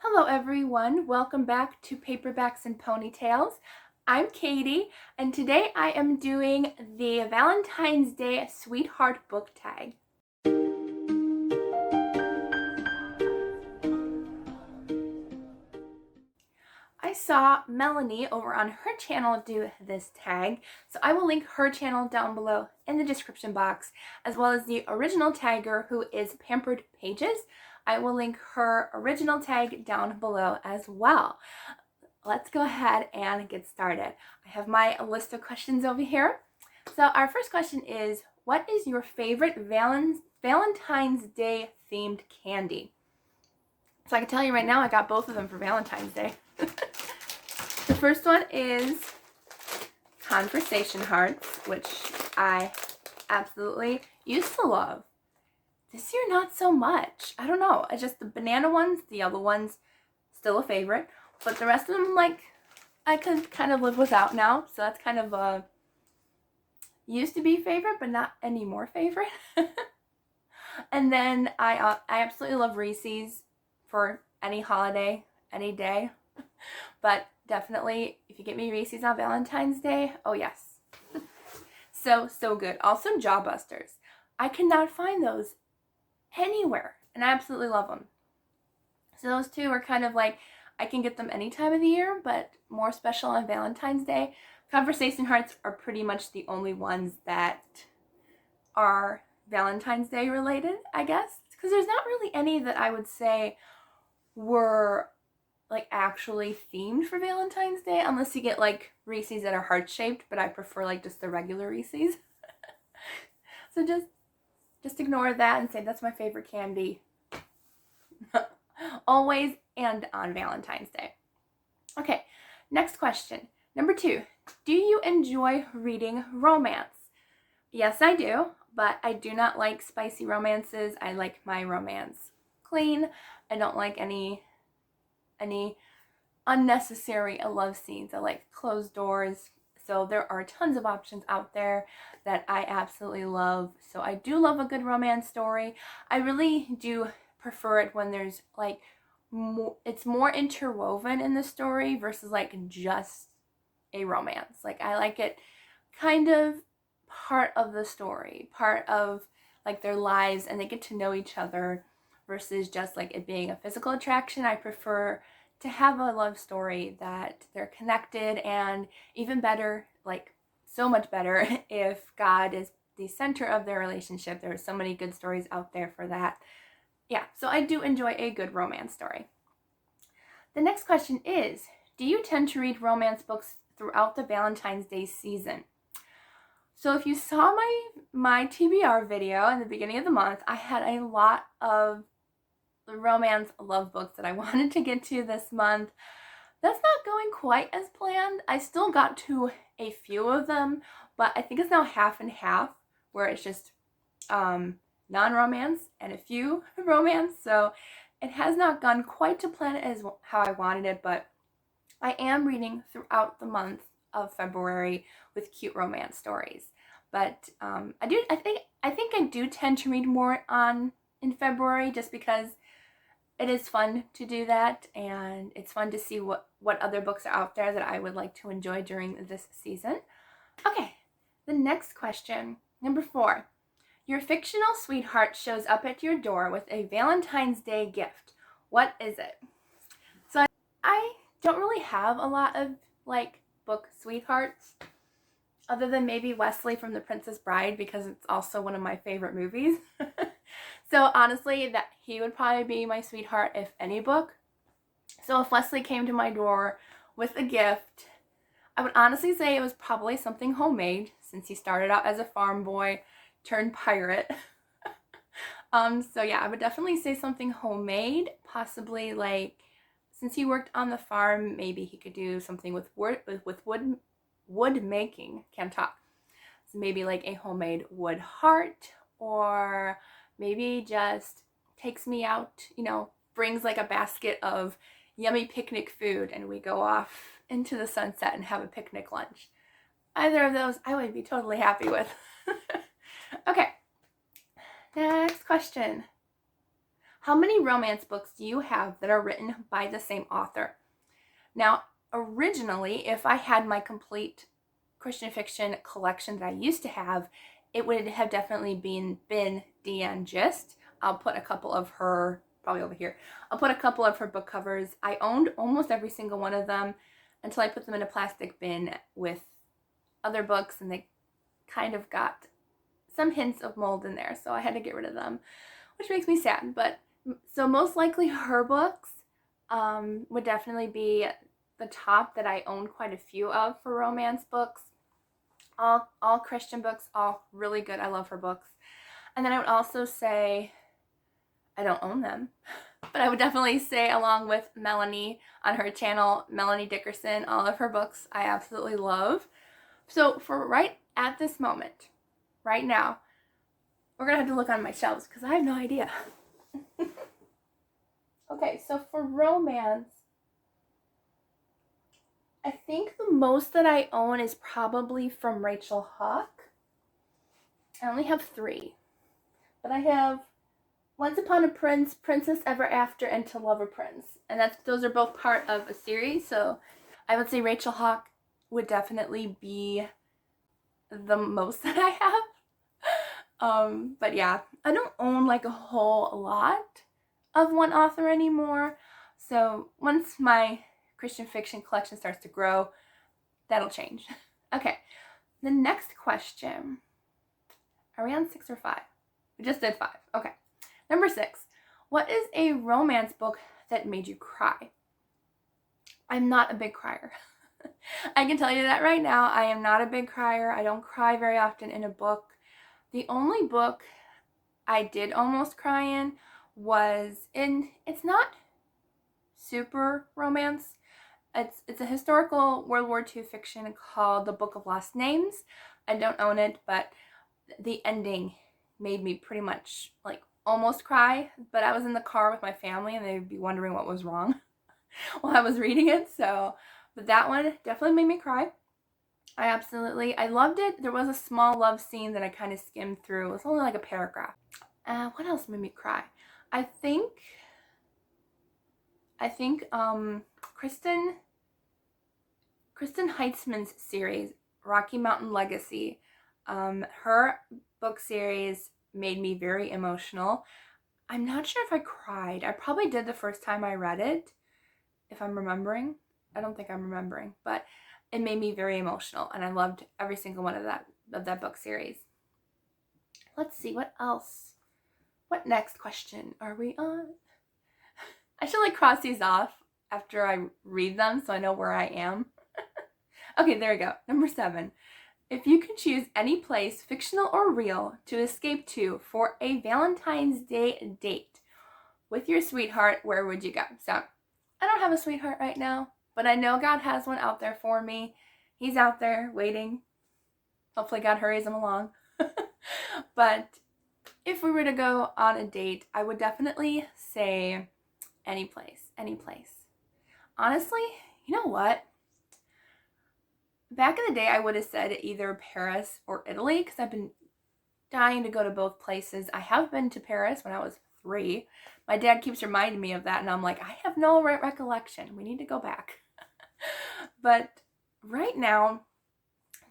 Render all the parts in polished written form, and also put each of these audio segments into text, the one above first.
Hello everyone, welcome back to Paperbacks and Ponytails. I'm Katie, and today I am doing the Valentine's Day Sweetheart book tag. I saw Melanie over on her channel do this tag, so I will link her channel down below in the description box, as well as the original tagger who is Pampered Pages. I will link her original tag down below as well. Let's go ahead and get started. I have my list of questions over here. So our first question is, what is your favorite Valentine's Day themed candy? So I can tell you right now, I got both of them for Valentine's Day. The first one is Conversation Hearts, which I absolutely used to love. This year, not so much. I don't know. It's just the banana ones, the other ones, still a favorite. But the rest of them, like, I could kind of live without now. So that's kind of a used to be favorite, but not anymore favorite. And then I absolutely love Reese's for any holiday, any day. But definitely, if you get me Reese's on Valentine's Day, oh yes. So good. Also, Jawbusters. I cannot find those anywhere, and I absolutely love them. So those two are kind of like, I can get them any time of the year, but more special on Valentine's Day. Conversation Hearts are pretty much the only ones that are Valentine's Day related, I guess, because there's not really any that I would say were like actually themed for Valentine's Day, unless you get like Reese's that are heart-shaped, but I prefer like just the regular Reese's. So just ignore that and say that's my favorite candy. Always and on Valentine's Day. Okay, next question. Number 2, do you enjoy reading romance? Yes, I do, but I do not like spicy romances. I like my romance clean. I don't like any unnecessary love scenes. I like closed doors. So there are tons of options out there that I absolutely love. So I do love a good romance story. I really do prefer it when there's like it's more interwoven in the story versus like just a romance. Like I like it kind of part of the story, part of like their lives, and they get to know each other versus just like it being a physical attraction. I prefer to have a love story that they're connected, and even better, like so much better, if God is the center of their relationship. There are so many good stories out there for that. Yeah, so I do enjoy a good romance story. The next question is, do you tend to read romance books throughout the Valentine's Day season? So if you saw my TBR video in the beginning of the month, I had a lot of romance love books that I wanted to get to this month. That's not going quite as planned. I still got to a few of them, but I think it's now half and half, where it's just non-romance and a few romance. So it has not gone quite to plan as how I wanted it, but I am reading throughout the month of February with cute romance stories. But I think I do tend to read more in February, just because it is fun to do that, and it's fun to see what other books are out there that I would like to enjoy during this season. Okay, the next question, number 4. Your fictional sweetheart shows up at your door with a Valentine's Day gift. What is it? So I don't really have a lot of like book sweethearts, other than maybe Wesley from The Princess Bride, because it's also one of my favorite movies. So honestly, that he would probably be my sweetheart if any book. So if Wesley came to my door with a gift, I would honestly say it was probably something homemade, since he started out as a farm boy turned pirate. So yeah, I would definitely say something homemade, possibly like, since he worked on the farm, maybe he could do something with wood making. Can't talk. So maybe like a homemade wood heart, or maybe just takes me out, brings like a basket of yummy picnic food, and we go off into the sunset and have a picnic lunch. Either of those I would be totally happy with. Okay, next question. How many romance books do you have that are written by the same author? Now, originally, if I had my complete Christian fiction collection that I used to have, it would have definitely been Deanne Gist. I'll put a couple of her, probably over here, I'll put a couple of her book covers. I owned almost every single one of them until I put them in a plastic bin with other books, and they kind of got some hints of mold in there, so I had to get rid of them, which makes me sad. But so most likely her books would definitely be the top that I own quite a few of for romance books. All Christian books, all really good. I love her books. And then I would also say, I don't own them, but I would definitely say, along with Melanie on her channel, Melanie Dickerson, all of her books I absolutely love. So for right at this moment, right now, we're going to have to look on my shelves because I have no idea. Okay, so for romance, I think the most that I own is probably from Rachel Hawk. I only have 3. But I have Once Upon a Prince, Princess Ever After, and To Love a Prince. And those are both part of a series, so I would say Rachel Hawk would definitely be the most that I have. But yeah, I don't own like a whole lot of one author anymore. So once my Christian fiction collection starts to grow, that'll change. Okay, the next question. Are we on 6 or 5? We just did 5. Okay. Number 6. What is a romance book that made you cry? I'm not a big crier. I can tell you that right now. I am not a big crier. I don't cry very often in a book. The only book I did almost cry in was it's not super romance. It's a historical World War II fiction called The Book of Lost Names. I don't own it, but the ending made me pretty much like almost cry. But I was in the car with my family and they'd be wondering what was wrong while I was reading it. But that one definitely made me cry. I loved it. There was a small love scene that I kind of skimmed through. It was only like a paragraph. What else made me cry? I think Kristen Heitzman's series, Rocky Mountain Legacy, her book series made me very emotional. I'm not sure if I cried. I probably did the first time I read it, if I'm remembering. I don't think I'm remembering, but it made me very emotional, and I loved every single one of that book series. Let's see, what else? What next question are we on? I should like cross these off after I read them so I know where I am. Okay, there we go. Number 7. If you could choose any place, fictional or real, to escape to for a Valentine's Day date with your sweetheart, where would you go? So, I don't have a sweetheart right now, but I know God has one out there for me. He's out there waiting. Hopefully God hurries him along. But if we were to go on a date, I would definitely say any place. Honestly, you know what? Back in the day, I would have said either Paris or Italy because I've been dying to go to both places. I have been to Paris when I was 3. My dad keeps reminding me of that, and I'm like, I have no recollection. We need to go back. But right now,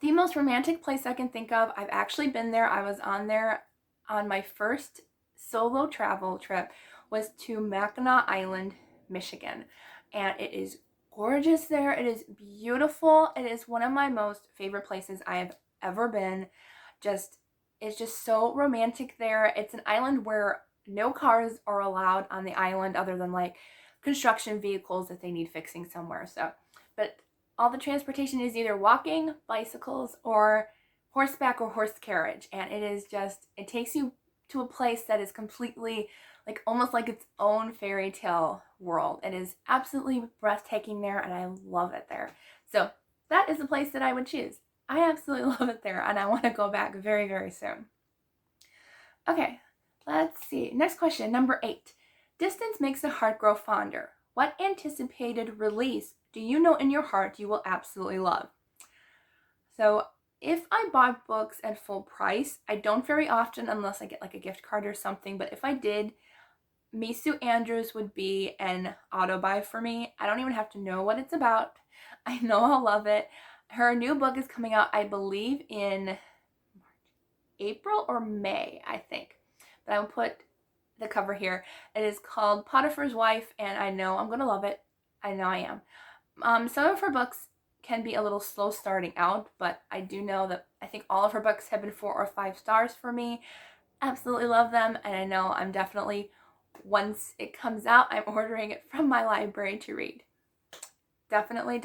the most romantic place I can think of, I've actually been there. I was on there on my first solo travel trip, was to Mackinac Island, Michigan. And it is gorgeous there. It is beautiful. It is one of my most favorite places I have ever been. It's just so romantic there. It's an island where no cars are allowed on the island other than like construction vehicles that they need fixing somewhere. But all the transportation is either walking, bicycles, or horseback or horse carriage. And it takes you to a place that is completely like almost like its own fairy tale world. It is absolutely breathtaking there, and I love it there. So that is the place that I would choose. I absolutely love it there, and I want to go back very, very soon. Okay, let's see. Next question, number 8. Distance makes the heart grow fonder. What anticipated release do you know in your heart you will absolutely love? So if I bought books at full price, I don't very often unless I get like a gift card or something, but if I did, Misu Andrews would be an auto buy for me. I don't even have to know what it's about. I know I'll love it. Her new book is coming out, I believe, in April or May, I think. But I will put the cover here. It is called Potiphar's Wife, and I know I'm going to love it. I know I am. Some of her books can be a little slow starting out, but I do know that I think all of her books have been 4 or 5 stars for me. Absolutely love them, and I know I'm definitely, once it comes out, I'm ordering it from my library to read. Definitely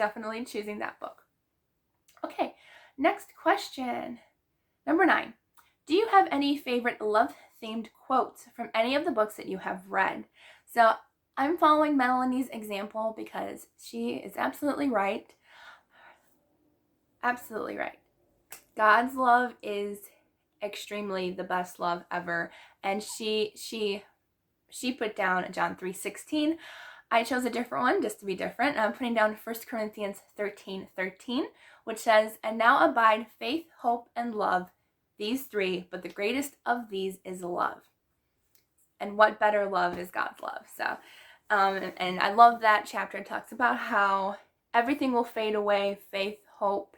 choosing that book. Okay, next question. Number 9. Do you have any favorite love-themed quotes from any of the books that you have read? So I'm following Melanie's example because she is absolutely right. Absolutely right. God's love is extremely the best love ever. And she put down John 3:16. I chose a different one just to be different. I'm putting down 1 Corinthians 13:13, which says, "And now abide faith, hope, and love, these 3, but the greatest of these is love." And what better love is God's love? So, and I love that chapter. It talks about how everything will fade away, faith, hope,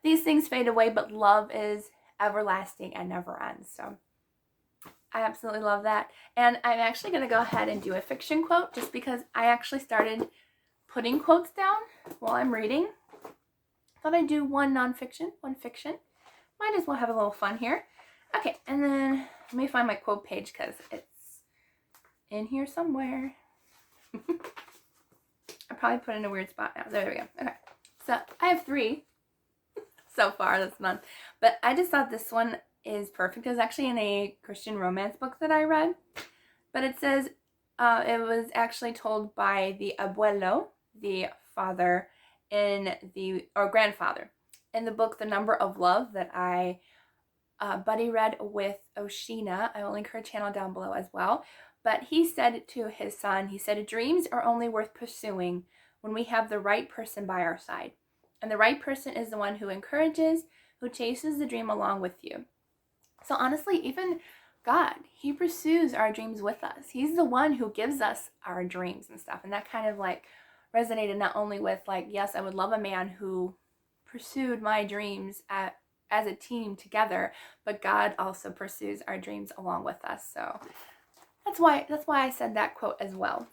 these things fade away, but love is everlasting and never ends. So I absolutely love that. And I'm actually going to go ahead and do a fiction quote just because I actually started putting quotes down while I'm reading. Thought I'd do one nonfiction, one fiction. Might as well have a little fun here. Okay, and then let me find my quote page because it's in here somewhere. I probably put it in a weird spot now. There we go. Okay, so I have 3 so far this month, but I just thought this one is perfect. It was actually in a Christian romance book that I read, but it says it was actually told by the abuelo, the father, or grandfather, in the book The Number of Love that I buddy read with Oceana. I will link her channel down below as well. But he said to his son, he said, "Dreams are only worth pursuing when we have the right person by our side. And the right person is the one who encourages, who chases the dream along with you." So honestly, even God, he pursues our dreams with us. He's the one who gives us our dreams and stuff. And that kind of like resonated not only with like, yes, I would love a man who pursued my dreams as a team together, but God also pursues our dreams along with us. So that's why I said that quote as well.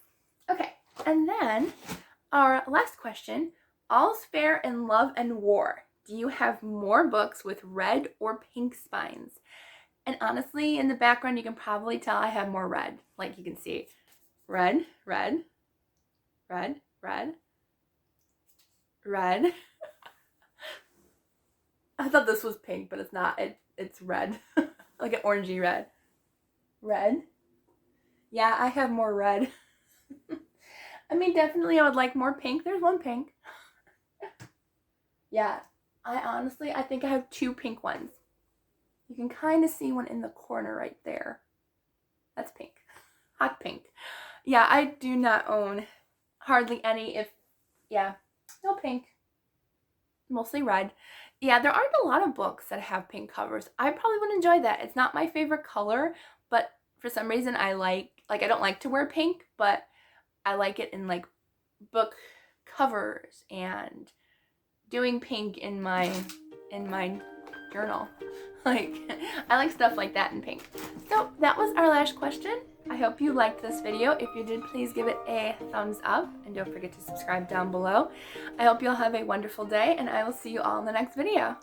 Okay, and then our last question, all's fair in love and war. Do you have more books with red or pink spines? And honestly, in the background, you can probably tell I have more red. Like you can see, red, red, red, red, red. I thought this was pink, but it's not. It's red. Like an orangey red. Red? Yeah, I have more red. I mean, definitely I would like more pink. There's one pink. Yeah, I think I have 2 pink ones. You can kind of see one in the corner right there. That's pink. Hot pink. Yeah, I do not own hardly any, no pink. Mostly red. Yeah, there aren't a lot of books that have pink covers. I probably would enjoy that. It's not my favorite color, but for some reason I I don't like to wear pink, but I like it in like book covers and doing pink in my journal. Like, I like stuff like that in pink. So that was our last question. I hope you liked this video. If you did, please give it a thumbs up and don't forget to subscribe down below. I hope you all have a wonderful day and I will see you all in the next video.